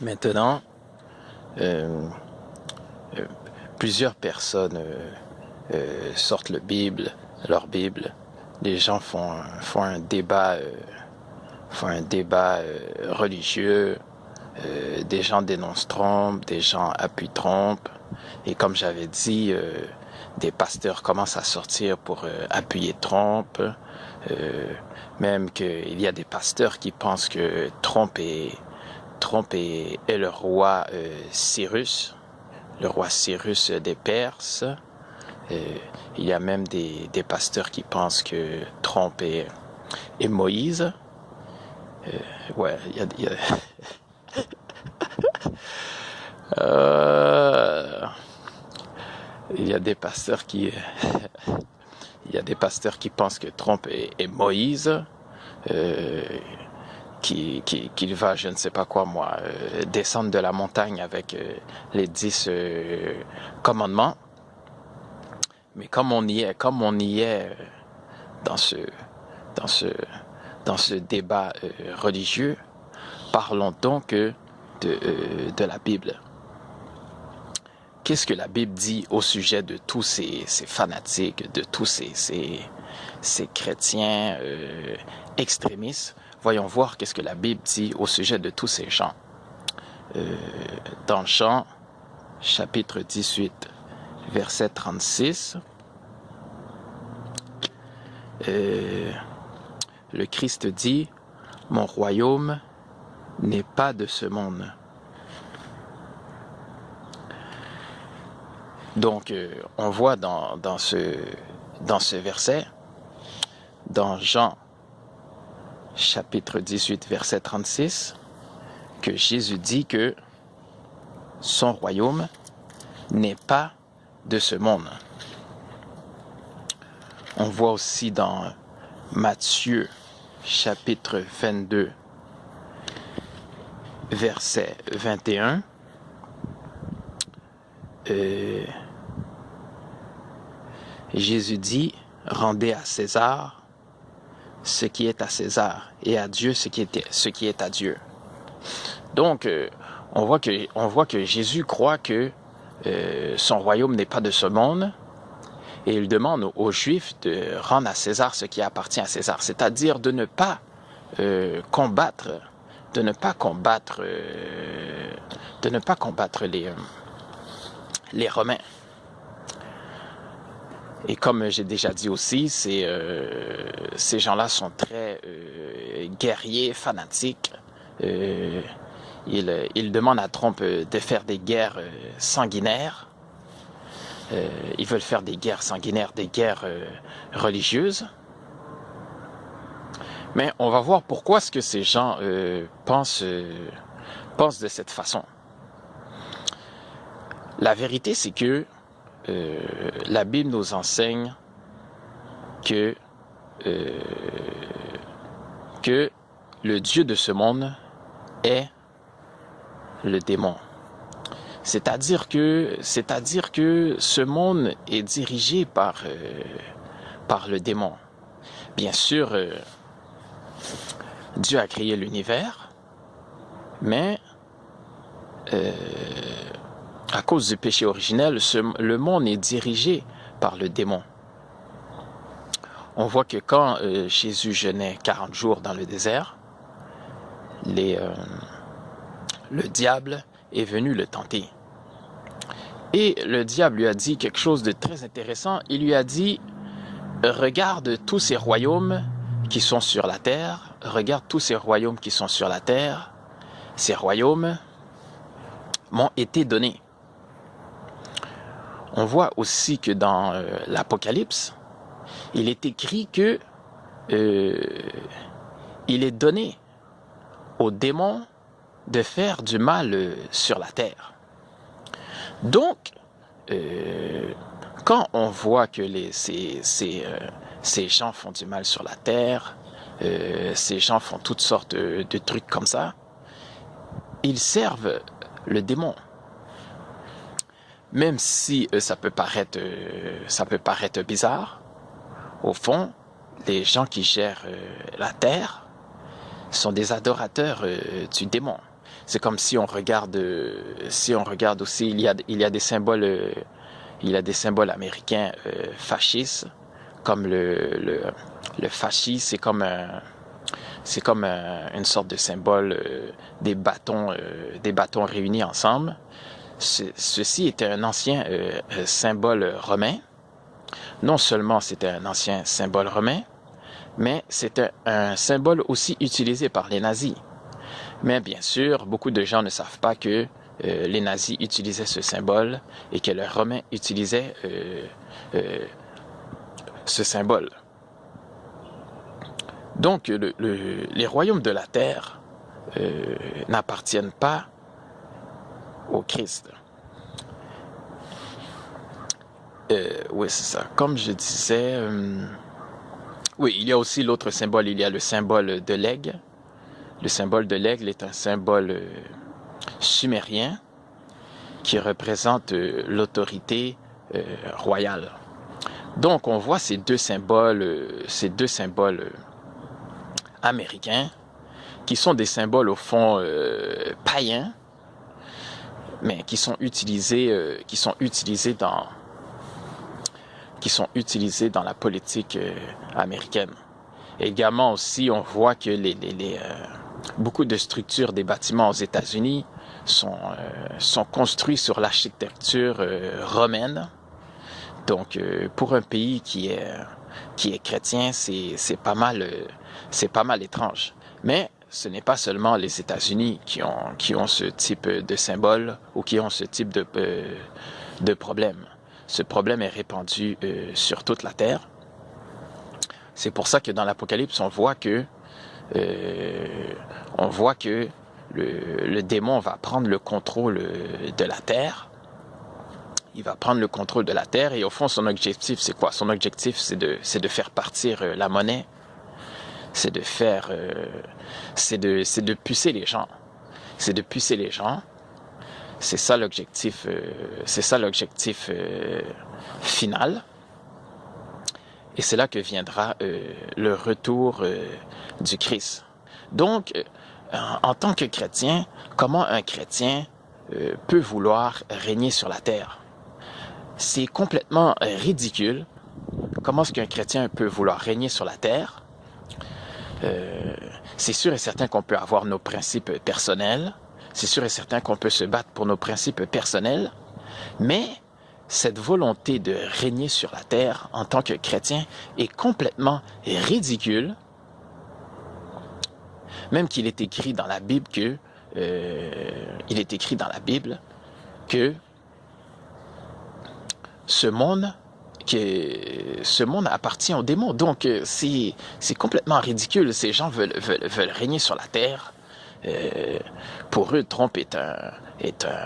Maintenant, euh, euh, plusieurs personnes sortent leur Bible. Les gens font un débat religieux. Des gens dénoncent Trump, des gens appuient Trump. Et comme j'avais dit, des pasteurs commencent à sortir pour appuyer Trump. Euh, Même qu'il y a des pasteurs qui pensent que Trump est le roi Cyrus, des Perses. Il y a même des pasteurs qui pensent que Trump est Moïse. Ouais, euh, il y a des pasteurs qui, il y a des pasteurs qui pensent que Trump est Moïse, euh, qu'il va, je ne sais pas quoi moi, descendre de la montagne avec les 10 commandements. Mais comme on y est dans ce, dans ce, dans ce débat religieux, parlons donc de la Bible. Qu'est-ce que la Bible dit au sujet de tous ces fanatiques, de tous ces chrétiens extrémistes? Voyons voir qu'est-ce que la Bible dit au sujet de tous ces gens. Dans Jean, chapitre 18, verset 36, le Christ dit « Mon royaume n'est pas de ce monde. » Donc, on voit dans ce verset, dans Jean chapitre 18, verset 36, que Jésus dit que son royaume n'est pas de ce monde. On voit aussi dans Matthieu chapitre 22, verset 21, Jésus dit « Rendez à César ce qui est à César et à Dieu ce qui est à Dieu. » Donc, on voit que Jésus croit que son royaume n'est pas de ce monde et il demande aux Juifs de rendre à César ce qui appartient à César, c'est-à-dire de ne pas combattre les Romains. Et comme j'ai déjà dit aussi, ces gens-là sont très guerriers, fanatiques. Ils demandent à Trump de faire des guerres sanguinaires. Ils veulent faire des guerres sanguinaires, des guerres religieuses. Mais on va voir pourquoi est-ce que ces gens pensent de cette façon. La vérité, c'est que la Bible nous enseigne que le Dieu de ce monde est le démon. C'est-à-dire que ce monde est dirigé par le démon. Bien sûr, Dieu a créé l'univers, mais à cause du péché originel, le monde est dirigé par le démon. On voit que quand Jésus jeûnait 40 jours dans le désert, le diable est venu le tenter. Et le diable lui a dit quelque chose de très intéressant. Il lui a dit « Regarde tous ces royaumes qui sont sur la terre. Regarde tous ces royaumes qui sont sur la terre. Ces royaumes m'ont été donnés. » On voit aussi que dans l'Apocalypse, il est écrit que il est donné aux démons de faire du mal sur la terre. Donc, quand on voit que ces gens font du mal sur la terre, ces gens font toutes sortes de trucs comme ça, ils servent le démon. Même si ça peut paraître bizarre, au fond, les gens qui gèrent la terre sont des adorateurs du démon. c'est comme si on regarde aussi, il y a des symboles, il y a des symboles américains fascistes, comme le fascisme, c'est comme une sorte de symbole des bâtons réunis ensemble. Ceci était un ancien symbole romain. Non seulement c'était un ancien symbole romain, mais c'était un symbole aussi utilisé par les nazis. Mais bien sûr, beaucoup de gens ne savent pas que les nazis utilisaient ce symbole et que les Romains utilisaient ce symbole. Donc, les royaumes de la terre n'appartiennent pas au Christ. Oui, c'est ça. Comme je disais, oui, il y a aussi l'autre symbole. Il y a le symbole de l'aigle. Le symbole de l'aigle est un symbole sumérien qui représente l'autorité royale. Donc, on voit ces deux symboles américains, qui sont des symboles au fond païens, mais qui sont utilisés dans la politique américaine. Également aussi, on voit que beaucoup de structures des bâtiments aux États-Unis sont construits sur l'architecture romaine. Donc, pour un pays qui est chrétien, c'est pas mal étrange. Mais ce n'est pas seulement les États-Unis qui ont ce type de symbole ou qui ont ce type de problème. Ce problème est répandu sur toute la terre. C'est pour ça que dans l'Apocalypse, on voit que le démon va prendre le contrôle de la terre. Il va prendre le contrôle de la terre et au fond, son objectif, c'est quoi? Son objectif, c'est de faire partir la monnaie. C'est de pucer les gens. C'est de pucer les gens. C'est ça l'objectif final. Et c'est là que viendra le retour du Christ. Donc, en tant que chrétien, comment un chrétien peut vouloir régner sur la terre? C'est complètement ridicule. Comment est-ce qu'un chrétien peut vouloir régner sur la terre? C'est sûr et certain qu'on peut avoir nos principes personnels. C'est sûr et certain qu'on peut se battre pour nos principes personnels. Mais cette volonté de régner sur la terre en tant que chrétien est complètement ridicule. Même qu'il est écrit dans la Bible que ce monde appartient aux démons. Donc, c'est complètement ridicule. Ces gens veulent régner sur la terre. Pour eux, Trump est un,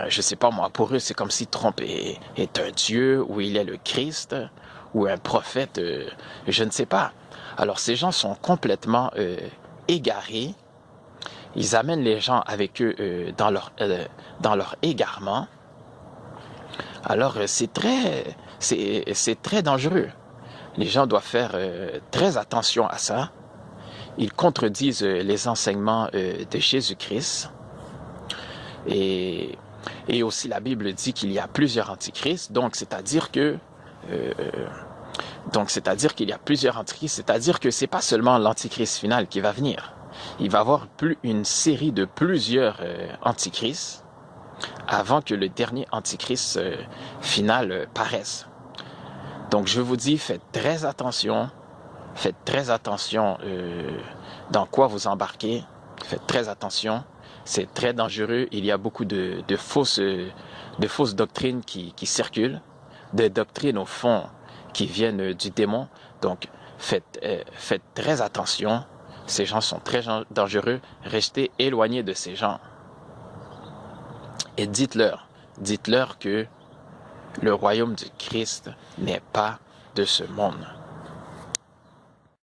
je sais pas moi, pour eux, c'est comme si Trump est un dieu, ou il est le Christ, ou un prophète, je ne sais pas. Alors, ces gens sont complètement égarés. Ils amènent les gens avec eux dans leur égarement. Alors, c'est très dangereux. Les gens doivent faire très attention à ça. Ils contredisent les enseignements de Jésus-Christ. Et aussi, la Bible dit qu'il y a plusieurs antichrists. Donc, c'est-à-dire qu'il y a plusieurs antichrists. C'est-à-dire que c'est pas seulement l'antichrist final qui va venir. Il va y avoir une série de plusieurs antichrists avant que le dernier antichrist final paraisse. Donc, je vous dis, faites très attention. Faites très attention dans quoi vous embarquez. Faites très attention. C'est très dangereux. Il y a beaucoup de fausses doctrines qui circulent. Des doctrines, au fond, qui viennent du démon. Donc, faites très attention. Ces gens sont très dangereux. Restez éloignés de ces gens. Et dites-leur que le royaume du Christ n'est pas de ce monde.